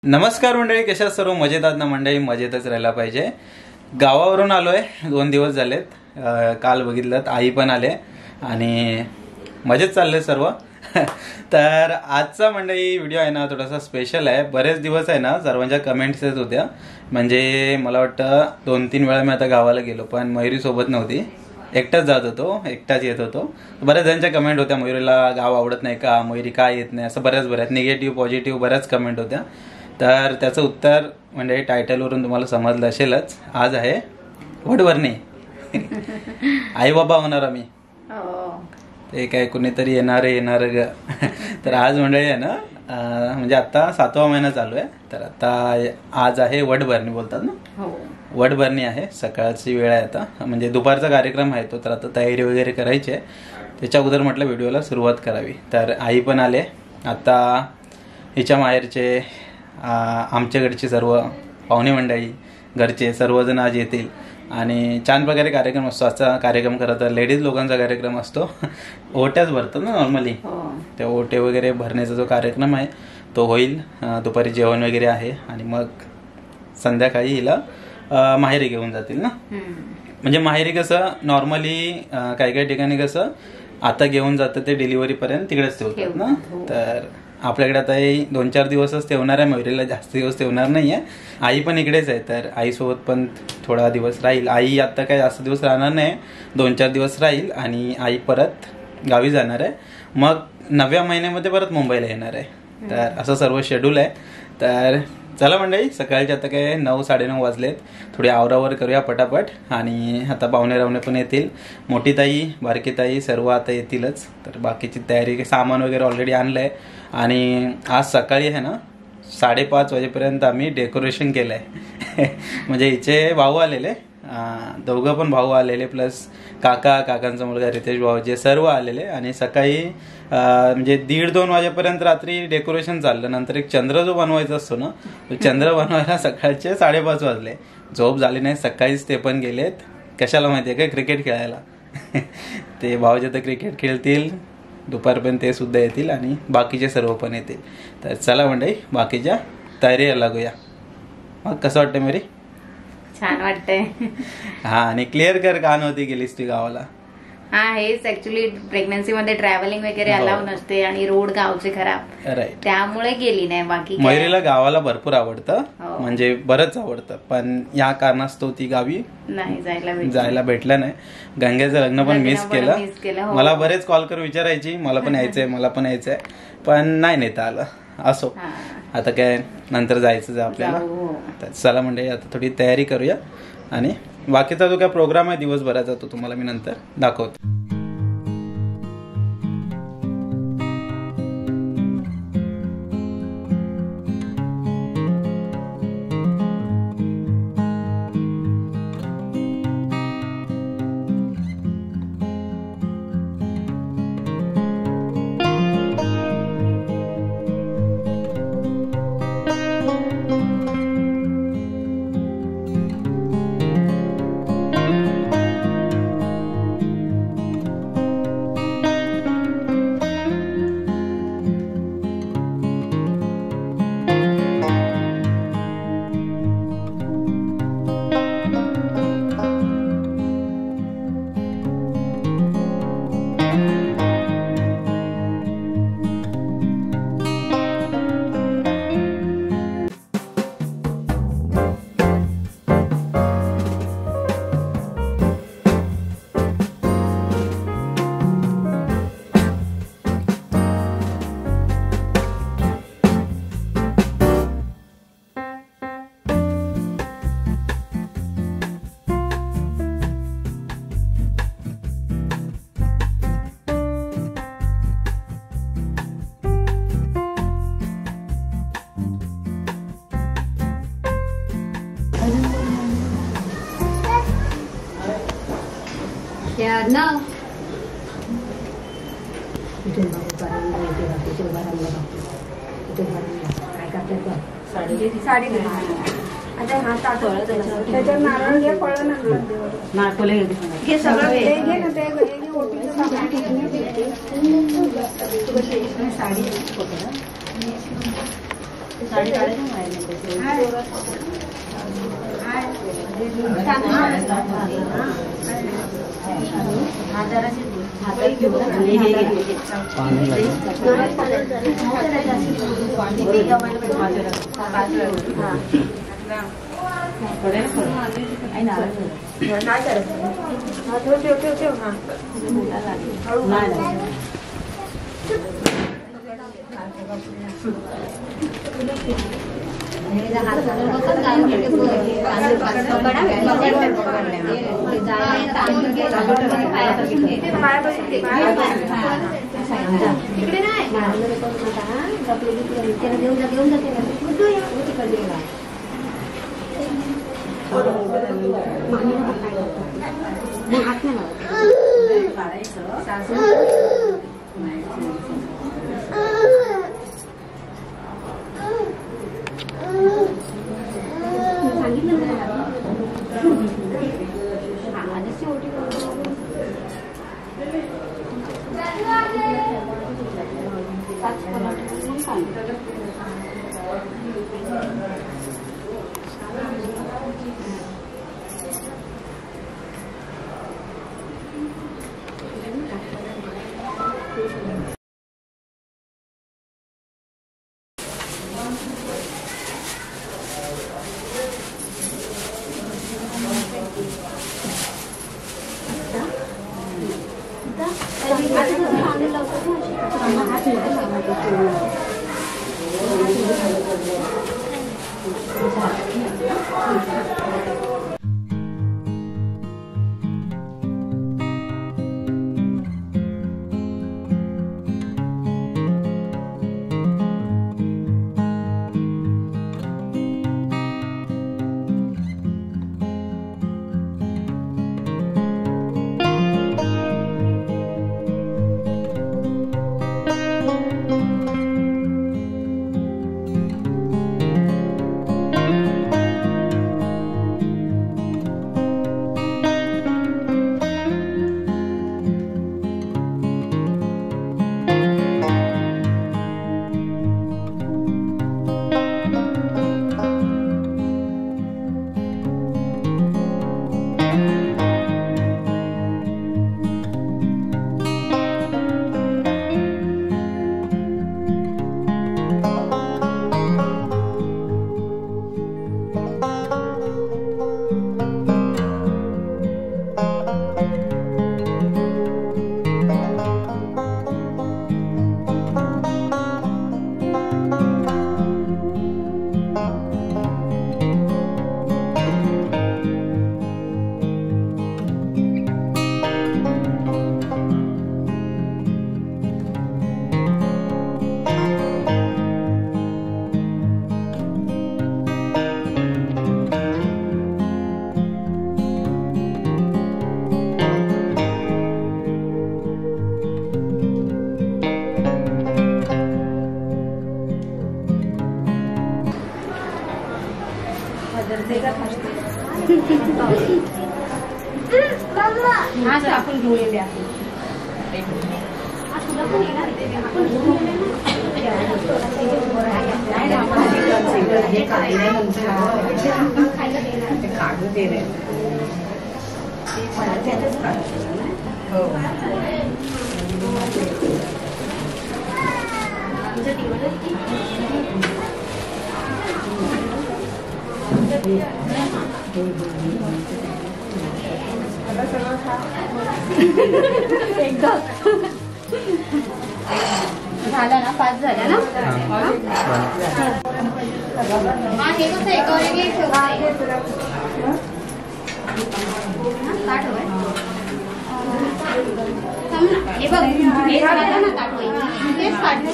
नमस्कार मंडळी, कशा सर्व मजेत आहात ना मंडळी? मजेतच राहायला पाहिजे. गावावरून आलोय, 2 दिवस झालेत. काल बघितलं आई पण आले आणि मजेत चालले सर्व. तर आजचा मंडळी व्हिडिओ आहे ना थोडासा स्पेशल आहे. बरेच दिवस आहे ना सर्वांच्या कमेंट्स येत होत्या. म्हणजे मला वाटतं 2-3 वेळा मी आता गावाला गेलो, पण मयुरी सोबत नव्हती. एकटाच जात होतो, एकटाच येत होतो. बऱ्याच जणांच्या कमेंट होत्या, मयुरीला गाव आवडत नाही का, मयुरी का येत नाही, असं बऱ्याच निगेटिव्ह पॉझिटिव्ह बऱ्याच कमेंट होत्या. तर त्याचं उत्तर म्हणजे टायटलवरून तुम्हाला समजलं असेलच. आज आहे वटवर्णी. आई बाबा होणार आम्ही. ते काय कुणीतरी येणार ग. तर आज मंडळी आहे ना म्हणजे आता 7वा महिना चालू आहे. तर आता आज आहे वटभरणी बोलतात ना, वटभरणी आहे. सकाळची वेळ आहे आता, म्हणजे दुपारचा कार्यक्रम आहे तो. तर आता तयारी वगैरे करायची आहे. त्याच्या अगोदर म्हटलं व्हिडिओला सुरुवात करावी. तर आई पण आले आता. हिच्या माहेरचे आमच्याकडचे सर्व पाहुणे मंडळी, घरचे सर्वजण आज येतील आणि छान प्रकारे कार्यक्रम असतो. आजचा कार्यक्रम खरं तर लेडीज लोकांचा कार्यक्रम असतो. ओट्याच भरतात ना नॉर्मली, ते ओटे वगैरे भरण्याचा जो कार्यक्रम आहे तो होईल. दुपारी जेवण वगैरे आहे आणि मग संध्याकाळी हिला माहेरी घेऊन जातील ना. म्हणजे माहेरी कसं नॉर्मली काही ठिकाणी कसं आता घेऊन जातं ते डिलिव्हरीपर्यंत तिकडेच ठेवतात ना. तर आपल्याकडे आता 2-4 दिवसच ठेवणार आहे. मयुरीला जास्त दिवस ठेवणार नाही आहे. आई पण इकडेच आहे, तर आईसोबत पण थोडा दिवस राहील. आई आता काय जास्त दिवस राहणार नाही, 2-4 दिवस राहील आणि आई परत गावी जाणार आहे. मग 9व्या महिन्यामध्ये परत मुंबईला येणार आहे. तर असं सर्व शेड्यूल आहे. तर चला मंडळी, सकाळचे आता काय 9-9:30 वाजलेत. थोडी आवरावर करूया पटापट. आणि आता पाहुणे रावणे पण येतील. मोठी ताई, बारकी ताई सर्व आता येतीलच. तर बाकीची तयारी, सामान वगैरे ऑलरेडी आणलं आहे. आणि आज सकाळी आहे ना 5:30 वाजेपर्यंत आम्ही डेकोरेशन केलं आहे. म्हणजे हिचे भाऊ आलेले, दोघं पण भाऊ आलेले, प्लस काकांचा मुलगा रितेश भाऊ, जे सर्व आलेले. आणि सकाळी म्हणजे 1:30-2 वाजेपर्यंत रात्री डेकोरेशन चाललं. नंतर एक चंद्र जो बनवायचा असतो ना, तो चंद्र बनवायला सकाळचे 5:30 वाजले. झोप झाली नाही. सकाळीच ते पण गेलेत. कशाला माहिती आहे का? क्रिकेट खेळायला. ते भाऊजे तर क्रिकेट खेळतील, दुपारपर्यंत ते सुद्धा येतील आणि बाकीचे सर्व पण येतील. तर चला मंडळी, बाकीच्या तयारीला लागूया. मग कसं वाटतं मेरी? छान वाटतंय. हा, आणि क्लिअर कर का नव्हती गेलीस ती गावाला? हा, हेच ऍक्च्युली प्रेग्नन्सी मध्ये ट्रॅव्हलिंग वगैरे अलाव नसते आणि रोड गावचे खराब, राईट, त्यामुळे गेली नाही. बाकी मयुरीला गावाला भरपूर आवडतं, म्हणजे बरंच आवडतं, पण या कारणास्तव ती गावी नाही जायला भेटलं नाही. गंगेचं लग्न पण मिस केलं. मला बरेच कॉल करून विचारायची, मला पण यायचंय, पण नाही नेता आलं. असो, आता काय नंतर जायचं आपल्याला. तर चला म्हणजे आता थोडी तयारी करूया आणि बाकीचा जो काय प्रोग्राम आहे दिवसभराचा तो तुम्हाला मी नंतर दाखवतो. ना साडी आता हा ताटवळ त्याच्यावर नारळ घे, फळ नारळ घे, सगळं घे ना. ते साडी साडी काढायची आपण घेऊन येते काढू दे रे एकदा झाला ना 5 झाल्या ना हे कसं एकावर हे बघ हे झालं ना ताट होईल तेच काढत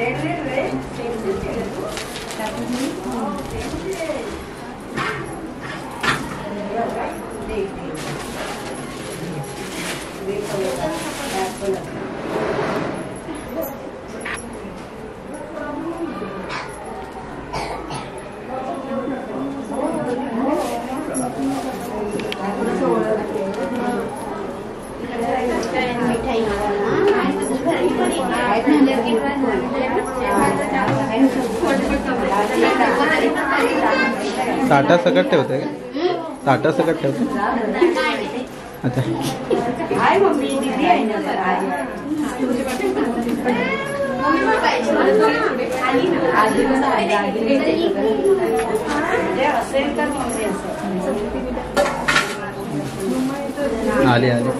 रेड ताटा सकट ठेवते का? ताटा सकट ठेवते अच्छा. आले आले.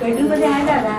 बेडरूम मध्ये आहे दादा.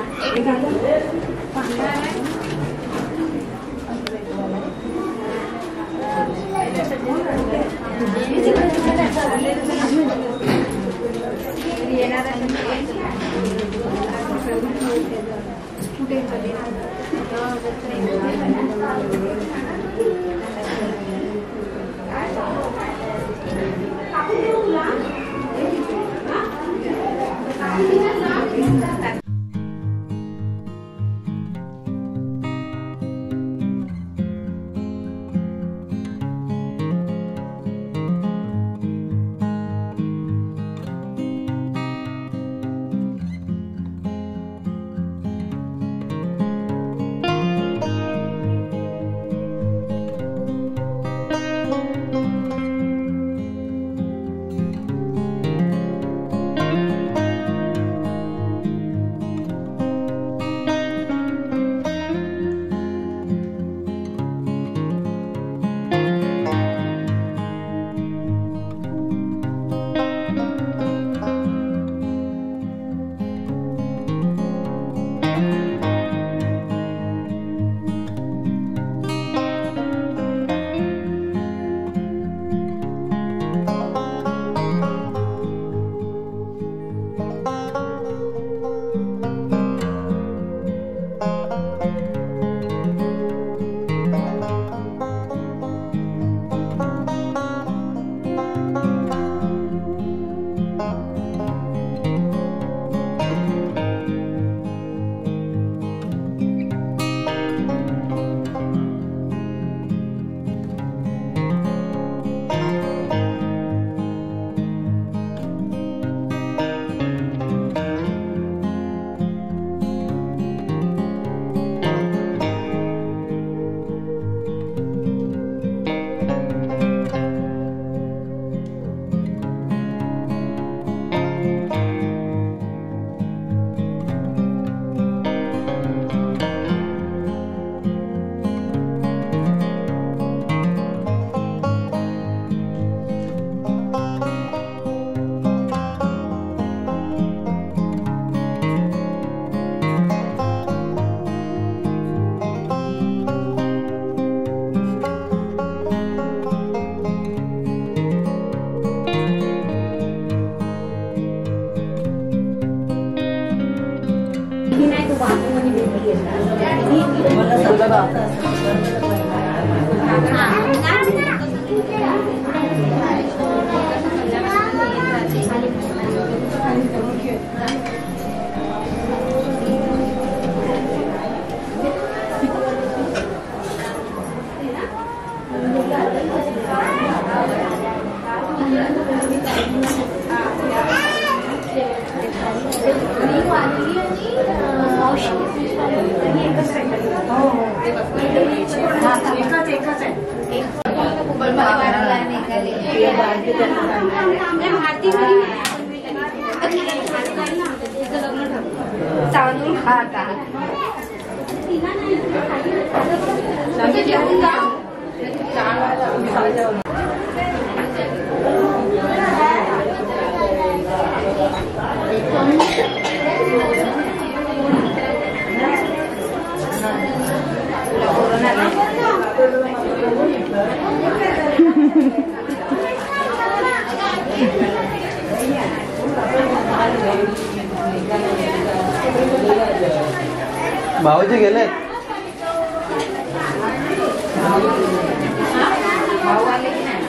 भाऊजी गेले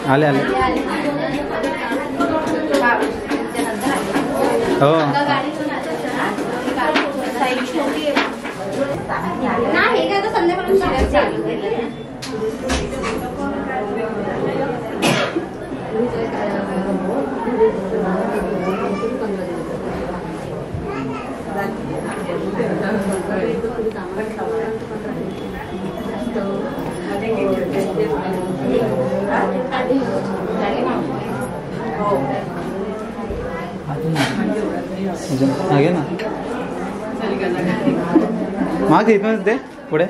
आले आले हो आगे ना माग इथूनच दे पुढे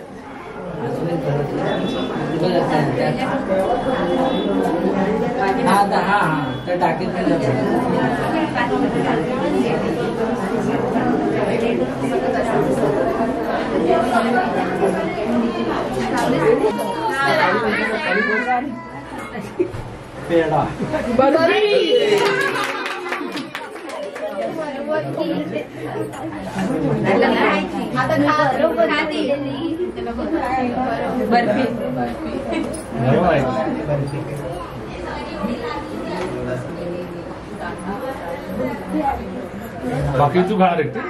पेड़ा बाकी तू खा रखते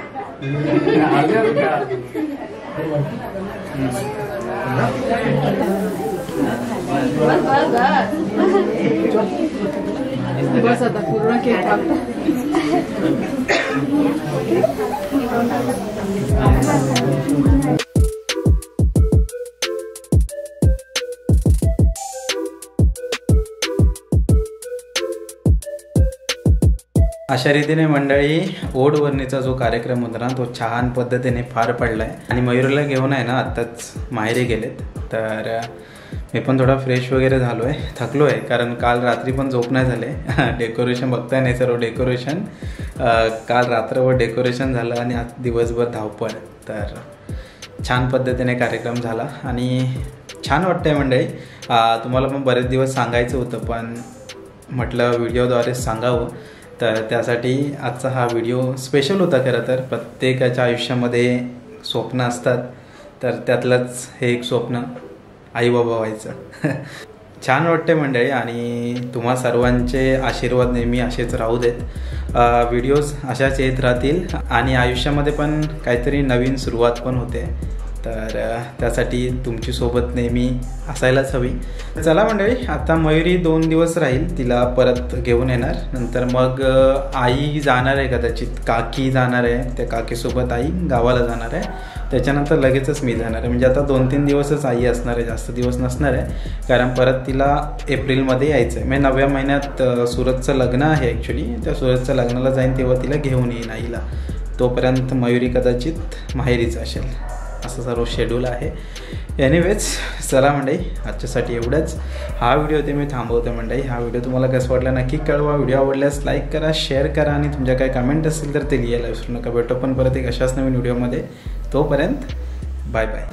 बस आता पूर्ण केक अशा रीतीने मंडळी ओढवरणीचा जो कार्यक्रम होता ना तो छान पद्धतीने पार पडलाय आणि मयूरला घेऊन आहे ना आत्ताच माहेरी गेलेत. तर मी पण थोडा फ्रेश वगैरे झालो आहे, थकलो आहे कारण काल रात्री पण झोप नाही झाले. डेकोरेशन बघताय नाही सर्व डेकोरेशन काल रात्रभर डेकोरेशन झालं आणि आज दिवसभर धावपळ. तर छान पद्धतीने कार्यक्रम झाला आणि छान वाटतंय मंडळी. तुम्हाला पण बरेच दिवस सांगायचं होतं पण म्हटलं व्हिडिओद्वारे सांगावं. तर त्यासाठी आजचा हा व्हिडिओ स्पेशल होता. खरं तर प्रत्येकाच्या आयुष्यामध्ये स्वप्न असतात तर त्यातलंच हे एक स्वप्न आई बाबा व्हायचं. छान वाटते मंडळी आणि तुम्हा सर्वांचे आशीर्वाद नेहमी असेच राहू देत. व्हिडिओज अशाच येत राहतील आणि आयुष्यामध्ये पण काहीतरी नवीन सुरुवात पण होते. तर त्यासाठी तुमची सोबत नेहमी असायलाच हवी. चला मंडळी आता मयुरी 2 दिवस राहील, तिला परत घेऊन येणार. नंतर मग आई जाणार आहे, कदाचित काकी जाणार आहे, त्या काकीसोबत आई गावाला जाणार आहे. त्याच्यानंतर लगेचच मी जाणार आहे. म्हणजे आता 2-3 दिवसच आई असणार आहे, जास्त दिवस नसणार आहे. कारण परत तिला एप्रिलमध्ये यायचं आहे. म्हणजे 9व्या महिन्यात सुरतचं लग्न आहे ॲक्च्युली. त्या सुरतच्या लग्नाला जाईन तेव्हा तिला घेऊन येईन आईला. तोपर्यंत मयुरी कदाचित माहेरीच असेल, असं सर्व शेड्यूल आहे. एनिवेज चला मंडळी आजच्यासाठी एवढंच. हा व्हिडिओ ते मी थांबवतो मंडळी. हा व्हिडिओ तुम्हाला कसं वाटला नक्की कळवा. व्हिडिओ आवडल्यास लाईक करा, शेअर करा आणि तुमच्या काही कमेंट असतील तर ते लिहायला विसरू नका. भेटू पण परत एक अशाच नवीन व्हिडिओमध्ये. तोपर्यंत बाय बाय.